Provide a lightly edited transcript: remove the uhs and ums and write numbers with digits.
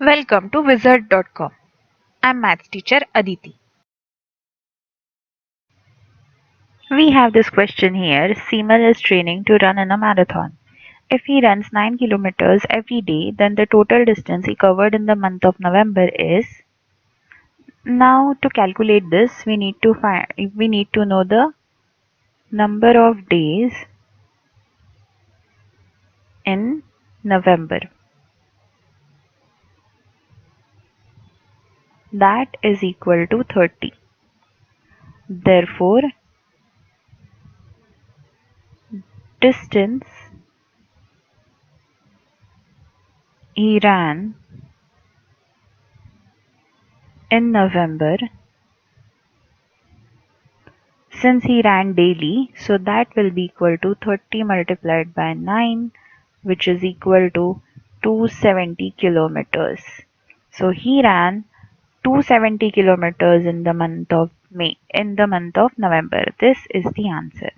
Welcome to Wizard.com. I'm maths teacher Aditi. We have this question here. Seamal is training to run in a marathon. If he runs 9 kilometers every day, then the total distance he covered in the month of November is. Now to calculate this, we need to know the number of days in November. That is equal to 30. Therefore, distance he ran in November, since he ran daily, so that will be equal to 30 multiplied by 9, which is equal to 270 kilometers. So he ran 270 kilometers in the month of November. This is the answer.